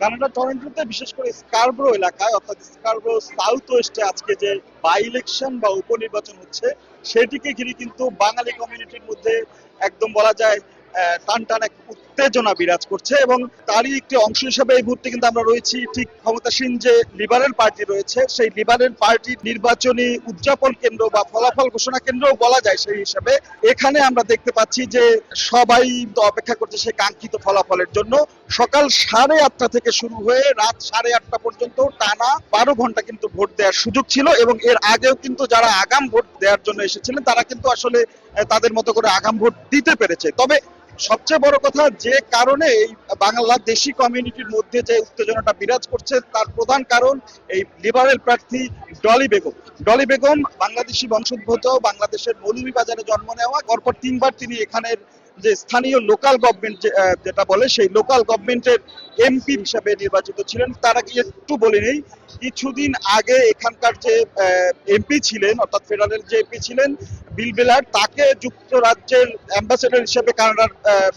Canada টরন্টোতে বিশেষ করে Scarborough এলাকায় অর্থাৎ স্কারব্রো সাউথ ওয়েস্টে আজকে যে বাই ইলেকশন বা উপনির্বাচন হচ্ছে সেটিকে ঘিরে কিন্তু বাঙালি কমিউনিটির মধ্যে একদম বলা যায় টান টান এক উত্তেজনা বিরাজ করছে এবং তারই একটি অংশ হিসেবে এই মুহূর্তে কিন্তু আমরা রয়েছি ঠিক ক্ষমতাসীন যে লিবারেল পার্টি রয়েছে সেই লিবারেল পার্টির নির্বাচনী উদযাপন কেন্দ্র বা ফলাফল ঘোষণা কেন্দ্র বলা যায় সেই হিসাবে এখানে আমরা দেখতে পাচ্ছি যে সবাই তো অপেক্ষা করছে সেই কাঙ্ক্ষিত ফলাফলের জন্য। সকাল 8:30 থেকে শুরু হয়ে রাত 8:30 পর্যন্ত টানা 12 ঘন্টা কিন্তু ভোট দেওয়ার সুযোগ ছিল এবং এর আগেও কিন্তু যারা আগাম ভোট দেওয়ার জন্য এসেছিলেন তারা কিন্তু আসলে তাদের মতো করে আগাম ভোট দিতে পেরেছে। তবে সবচেয়ে বড় কথা যে কারণে এই বাংলাদেশি কমিউনিটির মধ্যে যে উত্তেজনাটা বিরাজ করছে তার প্রধান কারণ এই লিবারেল প্রার্থী ডলি বেগম। ডলি বেগম বাংলাদেশি বংশোদ্ভূত, বাংলাদেশের মৌলভীবাজারে জন্ম নেওয়া, পরপর 3বার তিনি এখানের যে স্থানীয় লোকাল গভর্নমেন্ট যেটা বলে সেই লোকাল গভর্নমেন্টের এমপি হিসাবে নির্বাচিত ছিলেন। তার আগে একটু বলে নেই, কিছুদিন আগে এখানকার যে এমপি ছিলেন অর্থাৎ ফেডারেল যে এমপি ছিলেন বিল বেলার, তাকে যুক্তরাজ্যের অ্যাম্বাসেডর হিসেবে কানাডার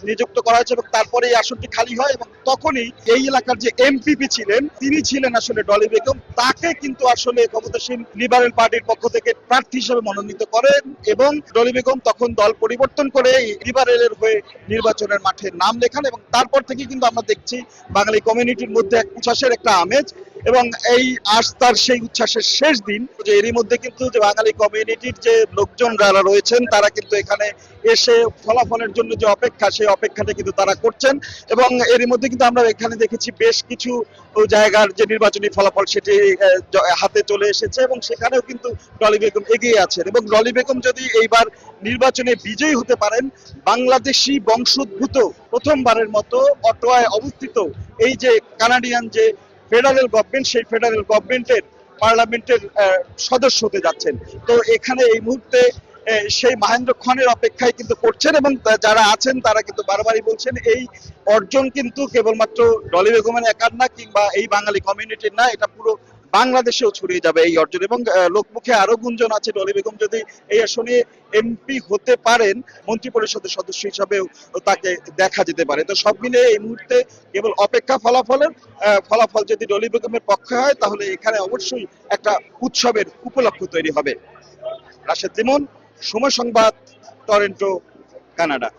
নিযুক্ত করা হয়েছে এবং তারপরে এই আসনটি খালি হয় এবং তখনই এই এলাকার যে এমপিপি ছিলেন তিনি ছিলেন আসলে ডলি বেগম। তাকে কিন্তু আসলে ক্ষমতাসীন লিবারেল পার্টির পক্ষ থেকে প্রার্থী হিসেবে মনোনীত করেন এবং ডলি বেগম তখন দল পরিবর্তন করে লিবারেলের হয়ে নির্বাচনের মাঠে নাম লেখান এবং তারপর থেকে কিন্তু আমরা দেখছি বাঙালি কমিউনিটির মধ্যে এক উচ্ছ্বাসের একটা আমেজ এবং এই আস্থার সেই উচ্ছ্বাসের শেষ দিন যে এরই মধ্যে কিন্তু যে বাঙালি কমিউনিটির যে লোকজন যারা রয়েছেন তারা কিন্তু এখানে এসে ফলাফলের জন্য যে অপেক্ষা সেই অপেক্ষাটা কিন্তু তারা করছেন এবং এরই মধ্যে কিন্তু আমরা এখানে দেখেছি বেশ কিছু জায়গার যে নির্বাচনী ফলাফল সেটি হাতে চলে এসেছে এবং সেখানেও কিন্তু ডলি বেগম এগিয়ে আছেন এবং ডলি বেগম যদি এইবার নির্বাচনে বিজয়ী হতে পারেন বাংলাদেশি বংশোদ্ভূত প্রথমবারের মতো অটোয়ায় অবস্থিত এই যে কানাডিয়ান যে ফেডারেল গভর্নমেন্ট সেই ফেডারেল গভর্নমেন্টের পার্লামেন্টের সদস্য হতে যাচ্ছেন। তো এখানে এই মুহূর্তে সেই মহেন্দ্র খনের অপেক্ষায় কিন্তু করছেন এবং যারা আছেন তারা কিন্তু বারবারই বলছেন এই অর্জন কিন্তু কেবলমাত্র ডলি বেগমের একার না কিংবা এই বাঙালি কমিউনিটির না, এটা পুরো বাংলাদেশেও ছড়িয়ে যাবে এই অর্জন এবং লোকমুখে আরো গুঞ্জন আছে ডলি বেগম যদি এই আসনে এমপি হতে পারেন মন্ত্রী পরিষদের সদস্য হিসাবেও তাকে দেখা যেতে পারে। তো সব মিলে এই মুহূর্তে কেবল অপেক্ষা ফলাফলের, ফলাফল যদি ডলি বেগমের পক্ষে হয় তাহলে এখানে অবশ্যই একটা উৎসবের উপলক্ষ তৈরি হবে। রাশেদ লিমন, সময় সংবাদ, টরন্টো, কানাডা।